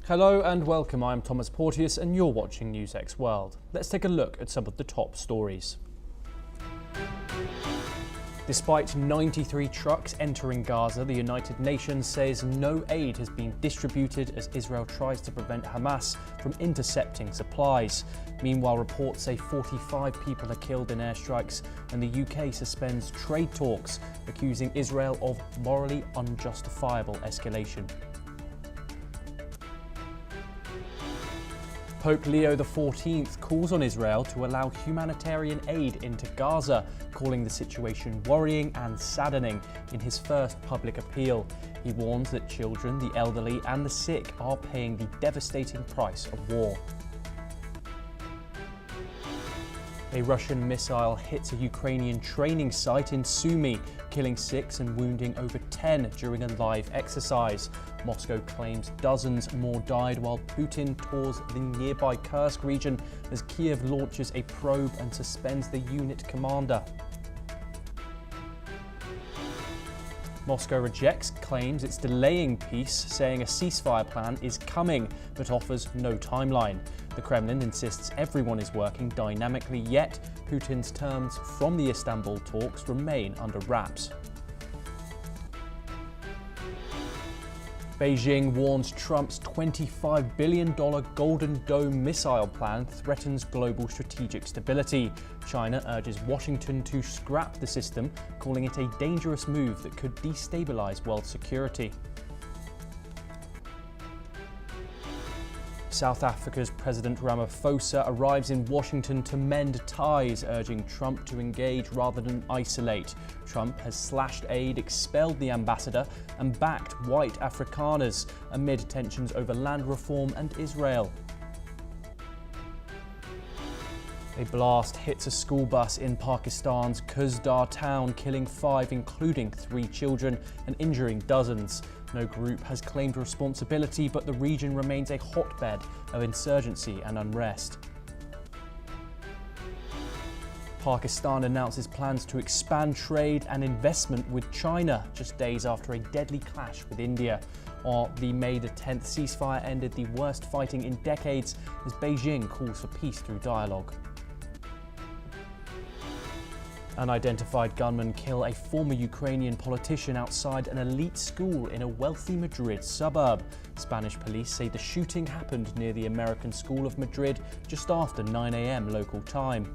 Hello and welcome, I'm Thomas Porteous and you're watching NewsX World. Let's take a look at some of the top stories. Despite 93 trucks entering Gaza, the United Nations says no aid has been distributed as Israel tries to prevent Hamas from intercepting supplies. Meanwhile, reports say 45 people are killed in airstrikes and the UK suspends trade talks, accusing Israel of morally unjustifiable escalation. Pope Leo XIV calls on Israel to allow humanitarian aid into Gaza, calling the situation worrying and saddening in his first public appeal. He warns that children, the elderly and the sick are paying the devastating price of war. A Russian missile hits a Ukrainian training site in Sumy, killing 6 and wounding over 10 during a live exercise. Moscow claims dozens more died while Putin tours the nearby Kursk region as Kiev launches a probe and suspends the unit commander. Moscow rejects claims it's delaying peace, saying a ceasefire plan is coming, but offers no timeline. The Kremlin insists everyone is working dynamically, yet Putin's terms from the Istanbul talks remain under wraps. Beijing warns Trump's $25 billion Golden Dome missile plan threatens global strategic stability. China urges Washington to scrap the system, calling it a dangerous move that could destabilize world security. South Africa's President Ramaphosa arrives in Washington to mend ties, urging Trump to engage rather than isolate. Trump has slashed aid, expelled the ambassador, and backed white Afrikaners amid tensions over land reform and Israel. A blast hits a school bus in Pakistan's Kuzdar town, killing 5, including 3 children, and injuring dozens. No group has claimed responsibility, but the region remains a hotbed of insurgency and unrest. Pakistan announces plans to expand trade and investment with China just days after a deadly clash with India. While the May the 10th ceasefire ended the worst fighting in decades as Beijing calls for peace through dialogue. Unidentified gunmen kill a former Ukrainian politician outside an elite school in a wealthy Madrid suburb. Spanish police say the shooting happened near the American School of Madrid just after 9 a.m. local time.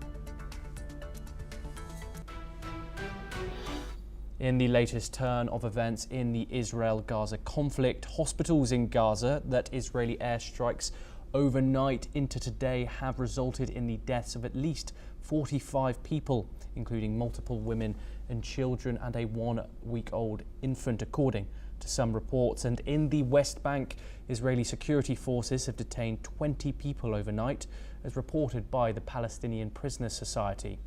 In the latest turn of events in the Israel-Gaza conflict, hospitals in Gaza that Israeli airstrikes overnight into today have resulted in the deaths of at least 45 people, including multiple women and children and a 1-week-old infant, according to some reports. And in the West Bank, Israeli security forces have detained 20 people overnight, as reported by the Palestinian Prisoners Society.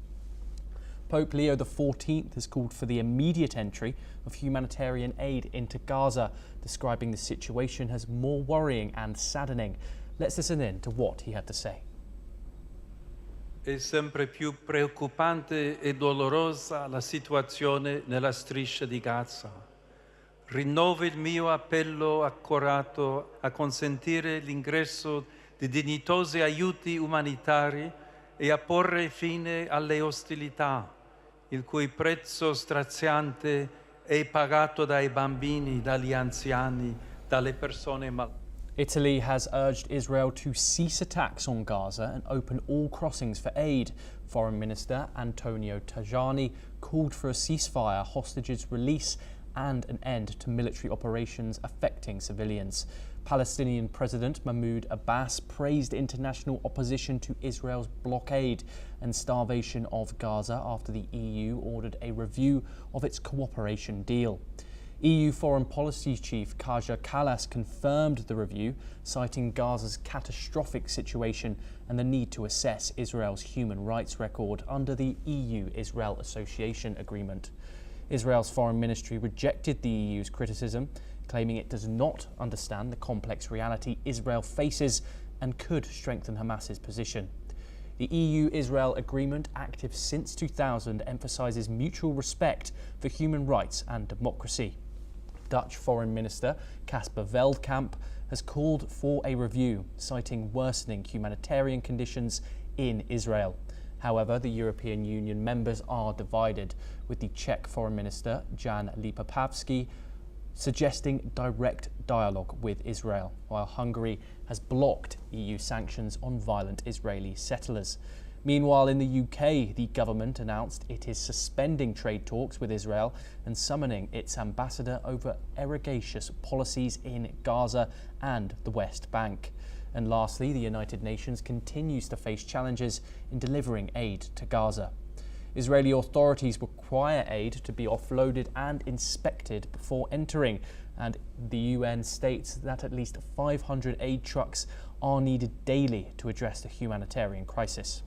Pope Leo XIV has called for the immediate entry of humanitarian aid into Gaza, describing the situation as more worrying and saddening. Let's listen in to what he had to say. È sempre più preoccupante e dolorosa la situazione nella striscia di Gaza. Rinnovo il mio appello accorato a consentire l'ingresso di dignitosi aiuti umanitari e a porre fine alle ostilità, il cui prezzo straziante è pagato dai bambini, dagli anziani, dalle persone malate. Italy has urged Israel to cease attacks on Gaza and open all crossings for aid. Foreign Minister Antonio Tajani called for a ceasefire, hostages release and an end to military operations affecting civilians. Palestinian President Mahmoud Abbas praised international opposition to Israel's blockade and starvation of Gaza after the EU ordered a review of its cooperation deal. EU Foreign Policy Chief Kaja Kallas confirmed the review, citing Gaza's catastrophic situation and the need to assess Israel's human rights record under the EU-Israel Association Agreement. Israel's foreign ministry rejected the EU's criticism, claiming it does not understand the complex reality Israel faces and could strengthen Hamas's position. The EU-Israel agreement, active since 2000, emphasises mutual respect for human rights and democracy. Dutch Foreign Minister Casper Veldkamp has called for a review, citing worsening humanitarian conditions in Israel. However, the European Union members are divided, with the Czech Foreign Minister Jan Lipavsky suggesting direct dialogue with Israel, while Hungary has blocked EU sanctions on violent Israeli settlers. Meanwhile, in the UK, the government announced it is suspending trade talks with Israel and summoning its ambassador over irrigatious policies in Gaza and the West Bank. And lastly, the United Nations continues to face challenges in delivering aid to Gaza. Israeli authorities require aid to be offloaded and inspected before entering, and the UN states that at least 500 aid trucks are needed daily to address the humanitarian crisis.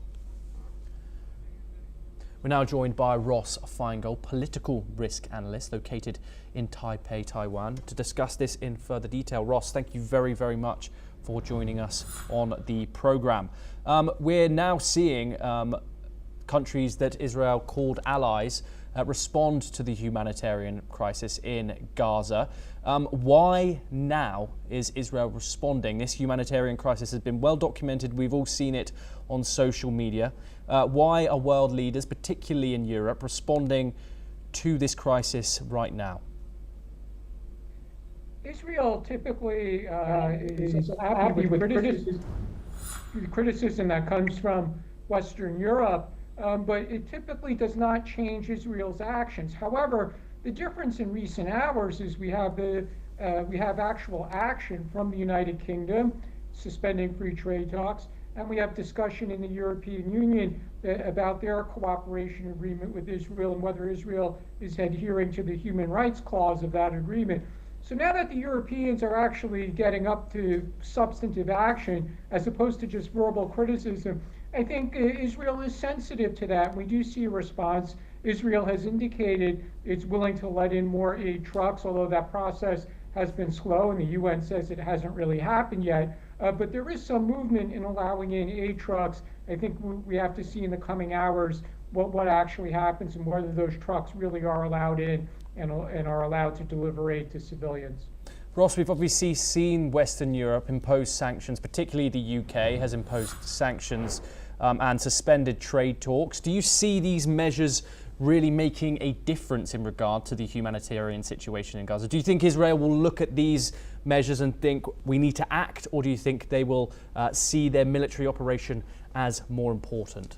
We're now joined by Ross Feingold, political risk analyst located in Taipei, Taiwan, to discuss this in further detail. Ross, thank you very, very much for joining us on the programme. We're now seeing countries that Israel called allies respond to the humanitarian crisis in Gaza. Why now is Israel responding? This humanitarian crisis has been well documented. We've all seen it on social media. Why are world leaders, particularly in Europe, responding to this crisis right now? Israel typically is happy with criticism that comes from Western Europe, but it typically does not change Israel's actions. However, the difference in recent hours is we have actual action from the United Kingdom suspending free trade talks, and we have discussion in the European Union about their cooperation agreement with Israel and whether Israel is adhering to the human rights clause of that agreement. So now that the Europeans are actually getting up to substantive action as opposed to just verbal criticism, I think Israel is sensitive to that. We do see a response. Israel has indicated it's willing to let in more aid trucks, although that process has been slow and the UN says it hasn't really happened yet. But there is some movement in allowing in aid trucks. I think we have to see in the coming hours what actually happens and whether those trucks really are allowed in and are allowed to deliver aid to civilians. Ross, we've obviously seen Western Europe impose sanctions, particularly the UK has imposed sanctions and suspended trade talks. Do you see these measures really making a difference in regard to the humanitarian situation in Gaza? Do you think Israel will look at these measures and think we need to act, or do you think they will see their military operation as more important?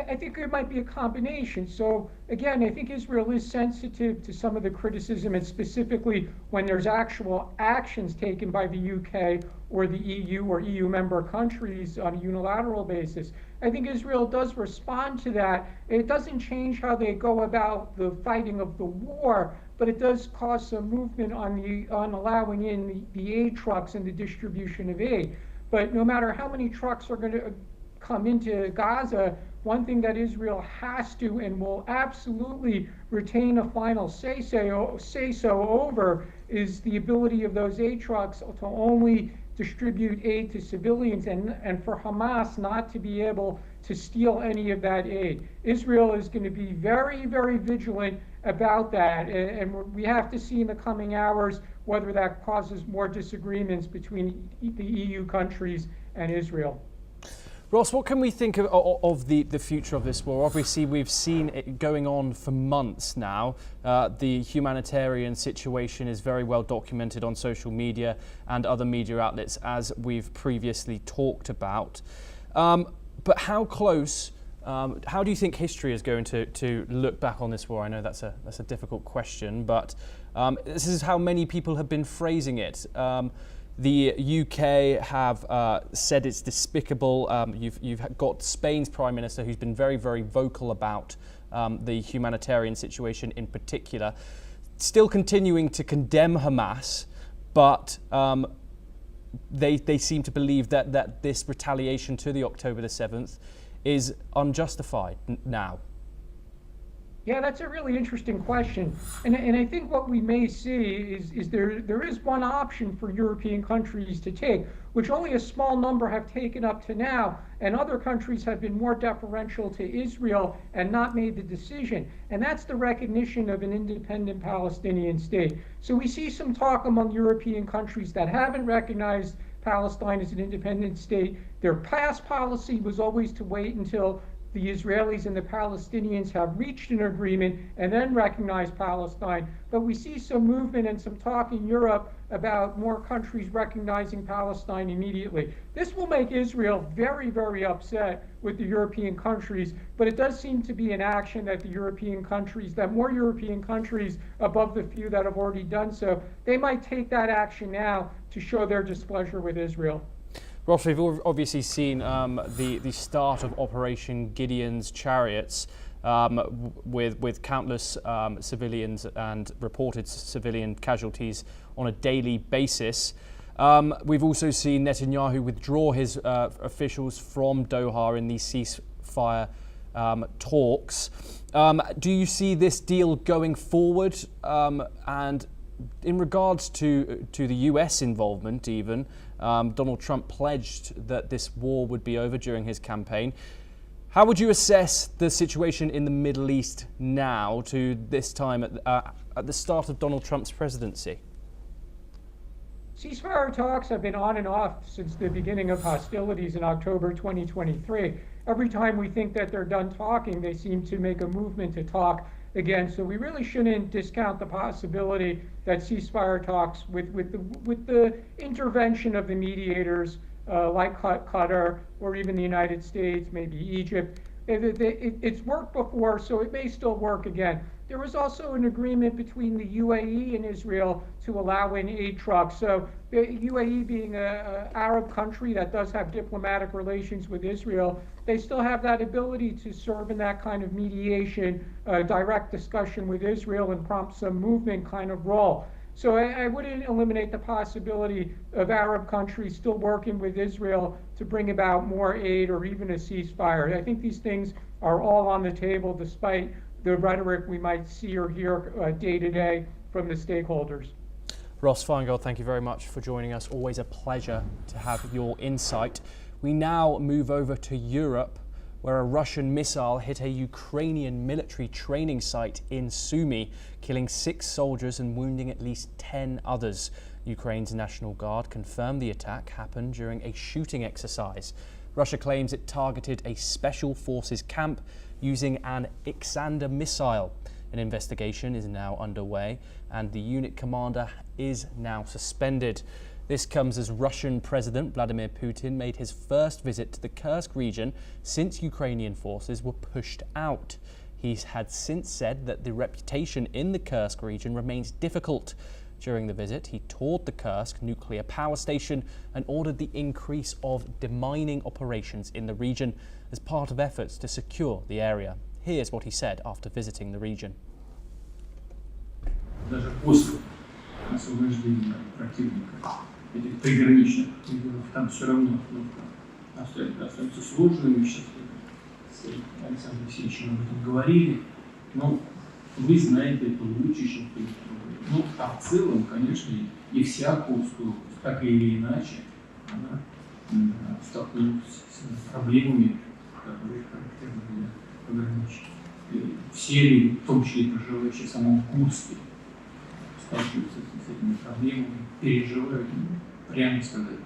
I think it might be a combination. So again, I think Israel is sensitive to some of the criticism, and specifically when there's actual actions taken by the UK or the EU or EU member countries on a unilateral basis. I think Israel does respond to that. It doesn't change how they go about the fighting of the war, but it does cause some movement on allowing in the aid trucks and the distribution of aid. But no matter how many trucks are going to come into Gaza, one thing that Israel has to and will absolutely retain a final say-so over is the ability of those aid trucks to only distribute aid to civilians and for Hamas not to be able to steal any of that aid. Israel is going to be very, very vigilant about that, and we have to see in the coming hours whether that causes more disagreements between the EU countries and Israel. Ross, what can we think of the future of this war? Obviously, we've seen it going on for months now. The humanitarian situation is very well documented on social media and other media outlets, as we've previously talked about. But how close, how do you think history is going to look back on this war? I know that's a difficult question, but this is how many people have been phrasing it. The UK have said it's despicable. You've got Spain's Prime Minister, who's been very, very vocal about the humanitarian situation in particular, still continuing to condemn Hamas, but they seem to believe that this retaliation to the October the 7th is unjustified now. Yeah, that's a really interesting question. And I think what we may see is there is one option for European countries to take, which only a small number have taken up to now, and other countries have been more deferential to Israel and not made the decision. And that's the recognition of an independent Palestinian state. So we see some talk among European countries that haven't recognized Palestine as an independent state. Their past policy was always to wait until the Israelis and the Palestinians have reached an agreement and then recognize Palestine. But we see some movement and some talk in Europe about more countries recognizing Palestine immediately. This will make Israel very, very upset with the European countries, but it does seem to be an action that more European countries above the few that have already done so, they might take that action now to show their displeasure with Israel. Ross, we've obviously seen the start of Operation Gideon's Chariots with countless civilians and reported civilian casualties on a daily basis. We've also seen Netanyahu withdraw his officials from Doha in these ceasefire talks. Do you see this deal going forward? And in regards to the US involvement even, Donald Trump pledged that this war would be over during his campaign. How would you assess the situation in the Middle East now to this time at the start of Donald Trump's presidency? Ceasefire talks have been on and off since the beginning of hostilities in October 2023. Every time we think that they're done talking, they seem to make a movement to talk again. So we really shouldn't discount the possibility that ceasefire talks with the intervention of the mediators like Qatar or even the United States, maybe Egypt. It's worked before, so it may still work again. There was also an agreement between the UAE and Israel to allow in aid trucks. So the UAE being an Arab country that does have diplomatic relations with Israel, they still have that ability to serve in that kind of mediation, direct discussion with Israel and prompt some movement kind of role. So I wouldn't eliminate the possibility of Arab countries still working with Israel to bring about more aid or even a ceasefire. I think these things are all on the table despite the rhetoric we might see or hear day to day from the stakeholders. Ross Feingold, thank you very much for joining us. Always a pleasure to have your insight. We now move over to Europe, where a Russian missile hit a Ukrainian military training site in Sumy, killing 6 soldiers and wounding at least 10 others. Ukraine's National Guard confirmed the attack happened during a shooting exercise. Russia claims it targeted a special forces camp using an Iskander missile. An investigation is now underway and the unit commander is now suspended. This comes as Russian President Vladimir Putin made his first visit to the Kursk region since Ukrainian forces were pushed out. He had since said that the reputation in the Kursk region remains difficult. During the visit, he toured the Kursk nuclear power station and ordered the increase of demining operations in the region as part of efforts to secure the area. Here's what he said after visiting the region. Даже после освобождения противника этих приграничных регионов, там все равно остаются сложными. Сейчас с Александром Алексеевичем об этом говорили. Но вы знаете это лучше, чем кто-то другой. Ну, а в целом, конечно, и вся Курская область, так или иначе, она столкнулась с проблемами, которые характерны для пограничья. Все люди, в том числе и проживающие в самом Курске, сталкиваются с этими проблемами, переживают, прямо сказать.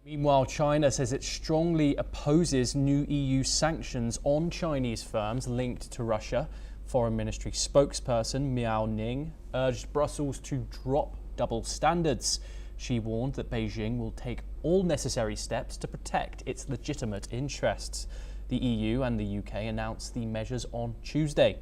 Meanwhile, China says it strongly opposes new EU sanctions on Chinese firms linked to Russia. Foreign Ministry spokesperson Miao Ning urged Brussels to drop double standards. She warned that Beijing will take all necessary steps to protect its legitimate interests. The EU and the UK announced the measures on Tuesday.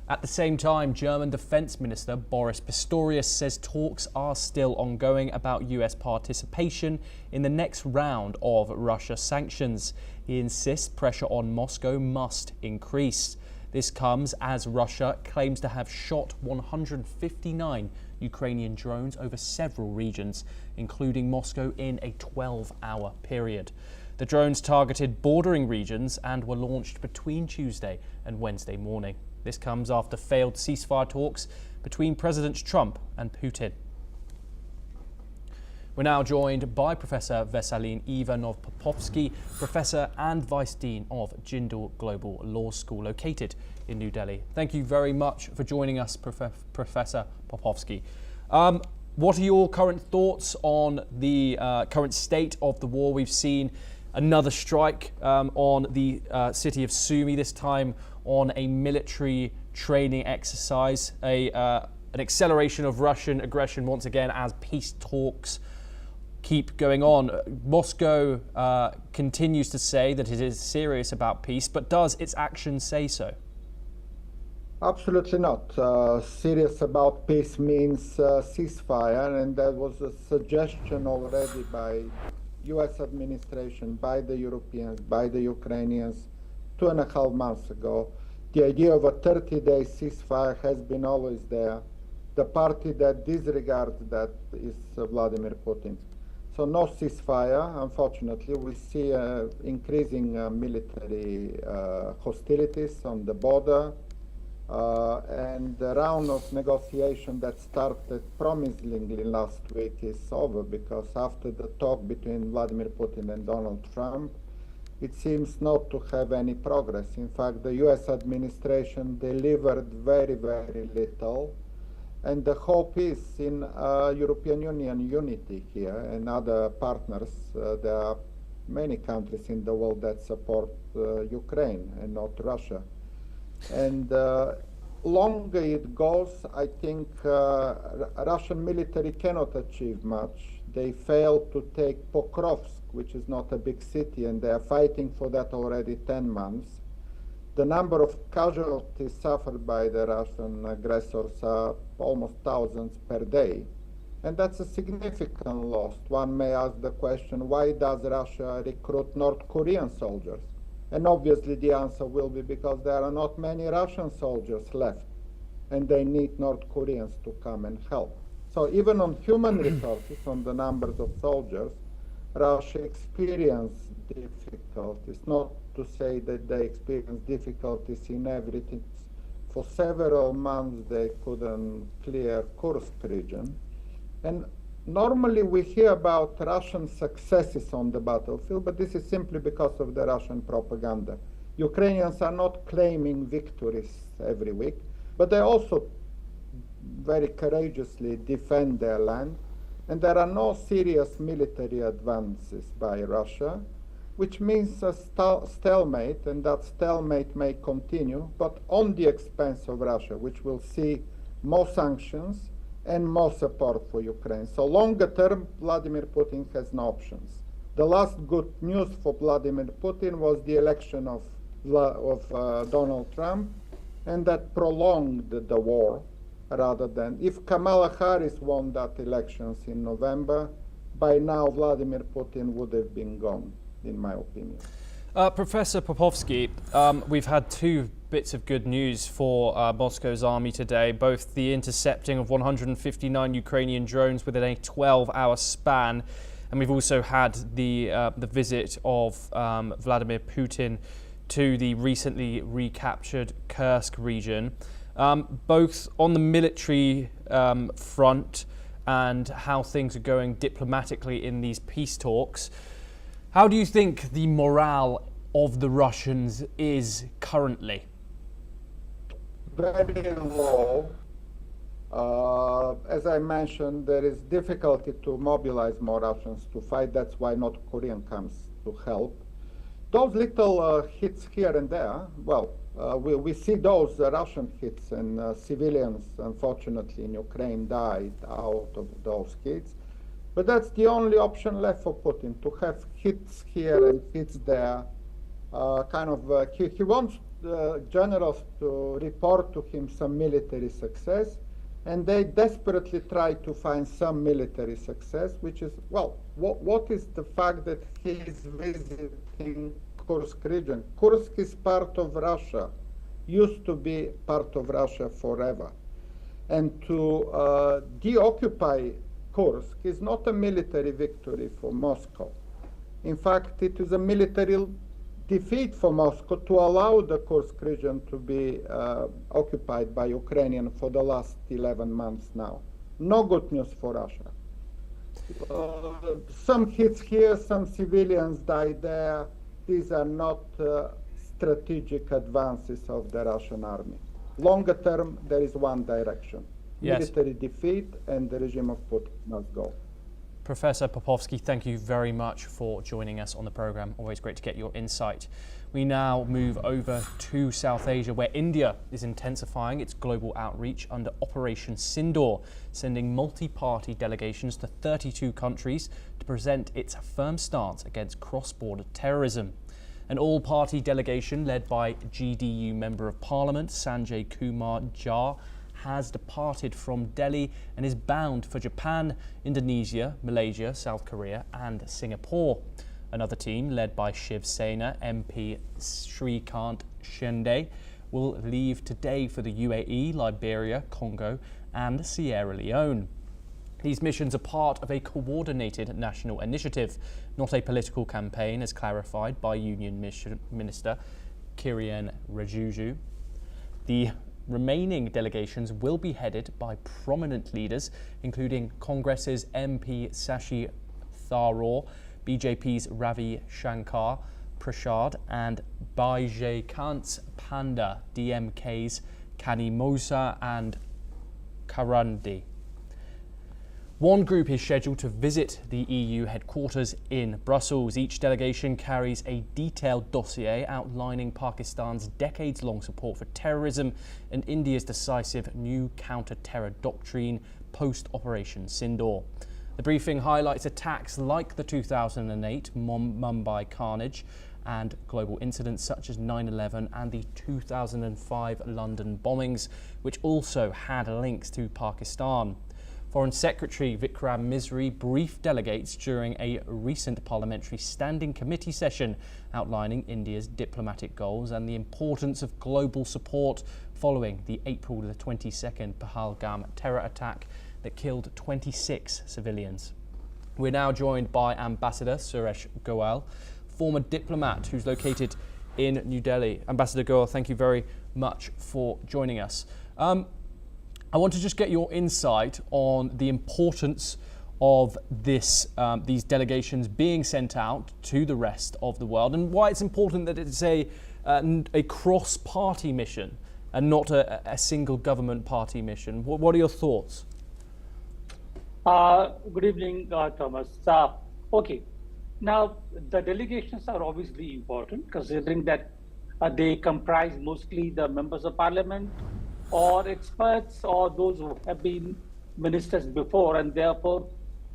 At the same time, German Defence Minister Boris Pistorius says talks are still ongoing about US participation in the next round of Russia sanctions. He insists pressure on Moscow must increase. This comes as Russia claims to have shot 159 Ukrainian drones over several regions, including Moscow, in a 12-hour period. The drones targeted bordering regions and were launched between Tuesday and Wednesday morning. This comes after failed ceasefire talks between Presidents Trump and Putin. We're now joined by Professor Veselin Ivanov-Popovsky, Professor and Vice Dean of Jindal Global Law School, located in New Delhi. Thank you very much for joining us, Professor Popovsky. What are your current thoughts on the current state of the war? We've seen another strike on the city of Sumy, this time on a military training exercise, an acceleration of Russian aggression once again as peace talks keep going on. Moscow continues to say that it is serious about peace, but does its actions say so? Absolutely not. Serious about peace means ceasefire, and there was a suggestion already by US administration, by the Europeans, by the Ukrainians 2.5 months ago. The idea of a 30-day ceasefire has been always there. The party that disregards that is Vladimir Putin. So no ceasefire, unfortunately. We see increasing military hostilities on the border, and the round of negotiation that started promisingly last week is over, because after the talk between Vladimir Putin and Donald Trump, it seems not to have any progress. In fact, the US administration delivered very, very little. And the hope is in European Union unity here and other partners. There are many countries in the world that support Ukraine and not Russia. And longer it goes, I think Russian military cannot achieve much. They failed to take Pokrovsk, which is not a big city, and they are fighting for that already 10 months. The number of casualties suffered by the Russian aggressors are almost thousands per day. And that's a significant loss. One may ask the question, why does Russia recruit North Korean soldiers? And obviously the answer will be because there are not many Russian soldiers left, and they need North Koreans to come and help. So even on human resources, on the numbers of soldiers, Russia experienced difficulties, not to say that they experienced difficulties in everything. For several months they couldn't clear Kursk region. And normally we hear about Russian successes on the battlefield, but this is simply because of the Russian propaganda. Ukrainians are not claiming victories every week, but they also very courageously defend their land. And there are no serious military advances by Russia, which means a stalemate, and that stalemate may continue, but on the expense of Russia, which will see more sanctions and more support for Ukraine. So longer term, Vladimir Putin has no options. The last good news for Vladimir Putin was the election of Donald Trump, and that prolonged the war, rather than, if Kamala Harris won that elections in November, by now Vladimir Putin would have been gone, in my opinion. Professor Popovsky, we've had two bits of good news for Moscow's army today, both the intercepting of 159 Ukrainian drones within a 12-hour span, and we've also had the visit of Vladimir Putin to the recently recaptured Kursk region. Both on the military front and how things are going diplomatically in these peace talks. How do you think the morale of the Russians is currently? Very low. As I mentioned, there is difficulty to mobilize more Russians to fight. That's why North Korea comes to help. Those little hits here and there, well, we see those Russian hits, and civilians, unfortunately, in Ukraine died out of those hits. But that's the only option left for Putin, to have hits here and hits there. He wants generals to report to him some military success, and they desperately try to find some military success, which is, well, what is the fact that he is visiting Kursk region? Kursk is part of Russia, used to be part of Russia forever. And to deoccupy Kursk is not a military victory for Moscow. In fact, it is a military defeat for Moscow to allow the Kursk region to be occupied by Ukrainian for the last 11 months now. No good news for Russia. Some hits here, some civilians died there. These are not strategic advances of the Russian army. Longer term, there is one direction. Yes. Military defeat, and the regime of Putin must go. Professor Popovsky, thank you very much for joining us on the programme. Always great to get your insight. We now move over to South Asia, where India is intensifying its global outreach under Operation Sindoor, sending multi-party delegations to 32 countries to present its firm stance against cross-border terrorism. An all-party delegation led by GDU Member of Parliament Sanjay Kumar Jha has departed from Delhi and is bound for Japan, Indonesia, Malaysia, South Korea and Singapore. Another team, led by Shiv Sena MP Shrikant Shinde, will leave today for the UAE, Liberia, Congo and Sierra Leone. These missions are part of a coordinated national initiative, not a political campaign, as clarified by Union Minister Kiren Rijiju. The remaining delegations will be headed by prominent leaders, including Congress's MP Shashi Tharoor, BJP's Ravi Shankar Prasad and Baijaykant's Panda, DMK's Kanimosa and Karandi. One group is scheduled to visit the EU headquarters in Brussels. Each delegation carries a detailed dossier outlining Pakistan's decades-long support for terrorism and India's decisive new counter-terror doctrine post-Operation Sindoor. The briefing highlights attacks like the 2008 Mumbai carnage and global incidents such as 9/11 and the 2005 London bombings, which also had links to Pakistan. Foreign Secretary Vikram Misri briefed delegates during a recent parliamentary standing committee session outlining India's diplomatic goals and the importance of global support following the April the 22nd Pahalgam terror attack that killed 26 civilians. We're now joined by Ambassador Suresh Goel, former diplomat who's located in New Delhi. Ambassador Goel, thank you very much for joining us. I want to just get your insight on the importance of these delegations being sent out to the rest of the world and why it's important that it's a cross-party mission and not a single government party mission. What are your thoughts? Good evening, Thomas. Okay, now the delegations are obviously important considering that they comprise mostly the members of parliament or experts or those who have been ministers before and therefore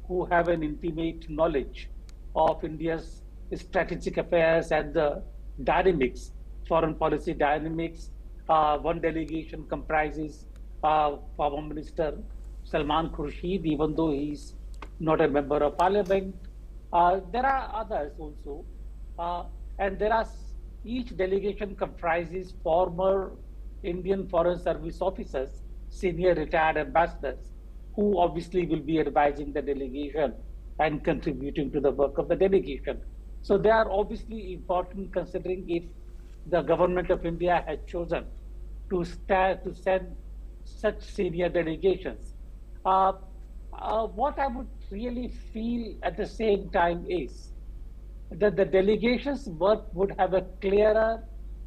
who have an intimate knowledge of India's strategic affairs and the dynamics, foreign policy dynamics. One delegation comprises former Minister Salman Khurshid, even though he's not a member of parliament. There are others also, and each delegation comprises former Indian Foreign Service officers, senior retired ambassadors, who obviously will be advising the delegation and contributing to the work of the delegation. So they are obviously important considering if the government of India had chosen to send such senior delegations. What I would really feel at the same time is that the delegations' work would have a clearer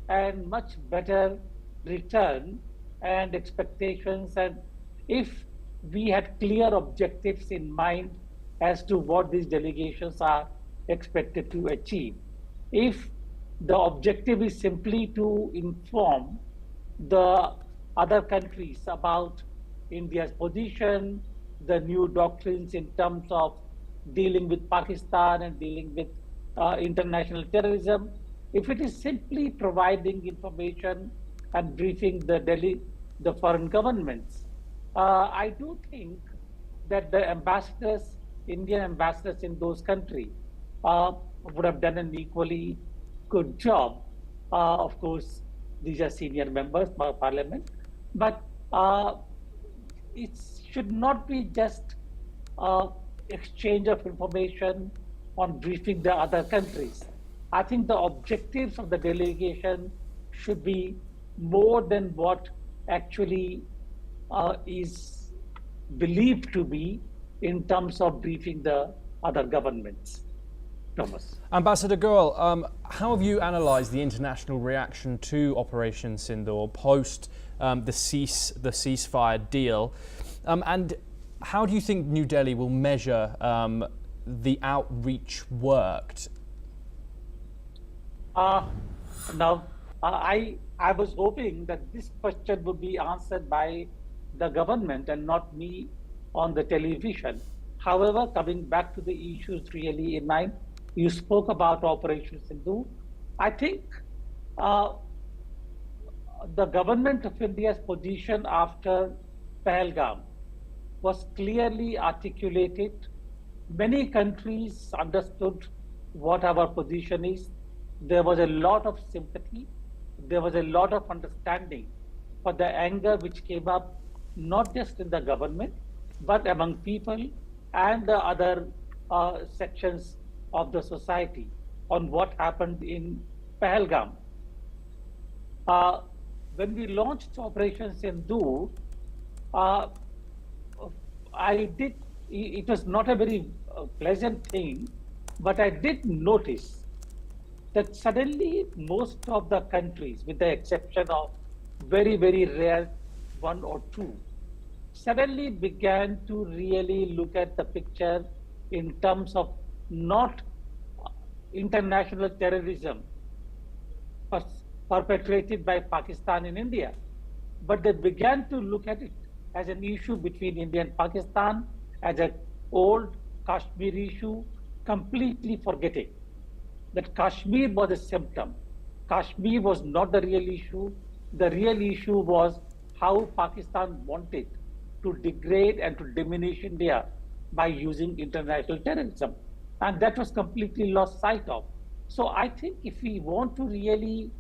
and much better return and expectations, and if we had clear objectives in mind as to what these delegations are expected to achieve. If the objective is simply to inform the other countries about India's position, the new doctrines in terms of dealing with Pakistan and dealing with international terrorism, if it is simply providing information and briefing the foreign governments, I do think that the ambassadors, Indian ambassadors in those countries, would have done an equally good job. Of course, these are senior members of parliament, but it should not be just exchange of information on briefing the other countries. I think the objectives of the delegation should be more than what actually is believed to be in terms of briefing the other governments. Thomas. Ambassador Goel, how have you analysed the international reaction to Operation Sindoor post the ceasefire deal? And how do you think New Delhi will measure the outreach worked? Now, I was hoping that this question would be answered by the government and not me on the television. However, coming back to the issues really in mind, you spoke about Operation Sindoor. I think the government of India's position after Pahalgam was clearly articulated. Many countries understood what our position is. There was a lot of sympathy. There was a lot of understanding for the anger which came up, not just in the government, but among people and the other sections of the society on what happened in Pahalgam. When we launched Operation Sindoor, it was not a very pleasant thing, but I did notice that suddenly most of the countries, with the exception of very, very rare one or two, suddenly began to really look at the picture in terms of not international terrorism perpetrated by Pakistan in India, but they began to look at it as an issue between India and Pakistan, as an old Kashmir issue, completely forgetting that Kashmir was a symptom. Kashmir was not the real issue. The real issue was how Pakistan wanted to degrade and to diminish India by using international terrorism. And that was completely lost sight of. So I think if we want to really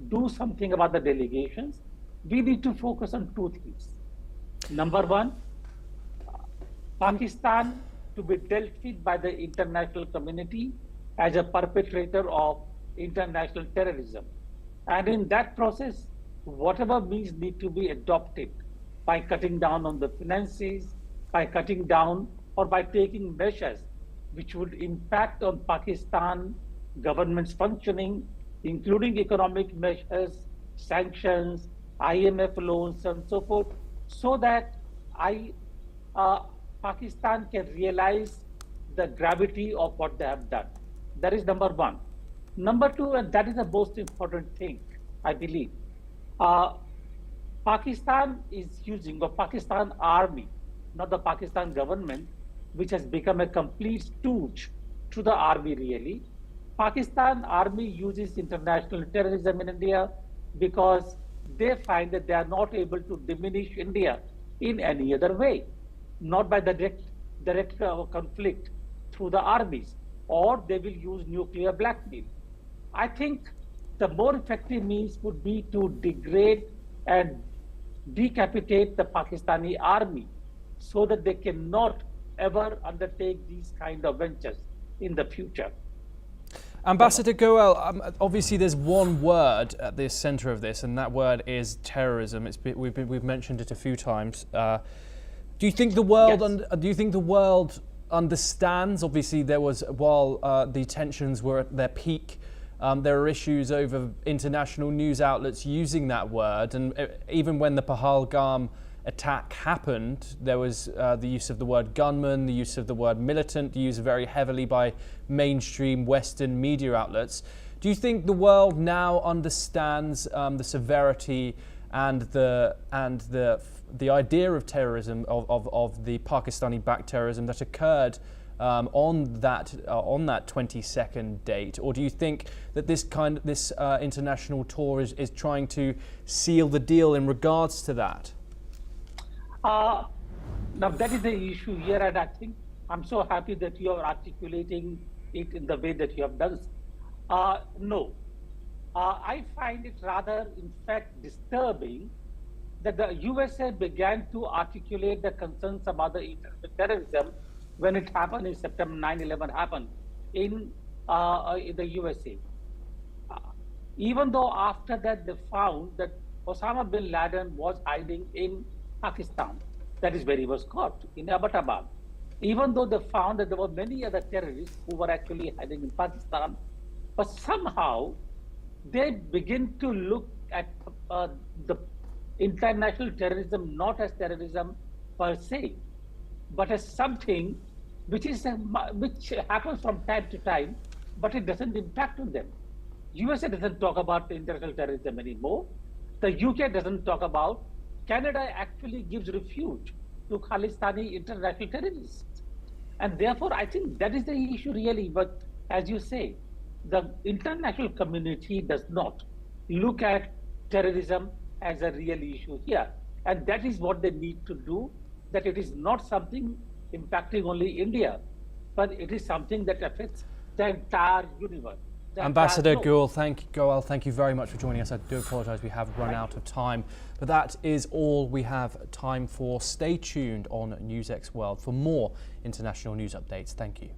do something about the delegations, we need to focus on two things. Number one, Pakistan to be dealt with by the international community as a perpetrator of international terrorism. And in that process, whatever means need to be adopted by cutting down on the finances, by cutting down or by taking measures which would impact on Pakistan government's functioning, including economic measures, sanctions, IMF loans, and so forth, so that Pakistan can realize the gravity of what they have done. That is number one. Number two, and that is the most important thing, I believe, Pakistan is using, or Pakistan army, not the Pakistan government, which has become a complete stooge to the army really. Pakistan army uses international terrorism in India because they find that they are not able to diminish India in any other way, not by the direct conflict through the armies, or they will use nuclear blackmail. I think the more effective means would be to degrade and decapitate the Pakistani army so that they cannot ever undertake these kind of ventures in the future. Ambassador Goel, obviously there's one word at the centre of this, and that word is terrorism. We've mentioned it a few times. Do you think the world? Yes. Do you think the world understands? Obviously, there was while the tensions were at their peak. There are issues over international news outlets using that word, and even when the Pahalgam attack happened, there was the use of the word gunman, the use of the word militant, used very heavily by mainstream Western media outlets. Do you think the world now understands the severity and the idea of terrorism, of the Pakistani-backed terrorism that occurred on that 22nd date, or do you think that this international tour is trying to seal the deal in regards to that? Now that is the issue here, and I think I'm so happy that you are articulating it in the way that you have done. No, I find it rather, in fact, disturbing that the USA began to articulate the concerns about the terrorism when it happened in September 9/11 happened in the USA. Even though after that they found that Osama bin Laden was hiding in Pakistan, that is where he was caught, in Abbottabad. Even though they found that there were many other terrorists who were actually hiding in Pakistan, but somehow they begin to look at the international terrorism not as terrorism per se, but as something which happens from time to time, but it doesn't impact on them. USA doesn't talk about international terrorism anymore. The UK doesn't talk about. Canada actually gives refuge to Khalistani international terrorists. And therefore, I think that is the issue really. But as you say, the international community does not look at terrorism as a real issue here. And that is what they need to do, that it is not something impacting only India, but it is something that affects the entire universe. Ambassador Goel, thank you very much for joining us. I do apologise, we have run out of time, but that is all we have time for. Stay tuned on NewsX World for more international news updates. Thank you.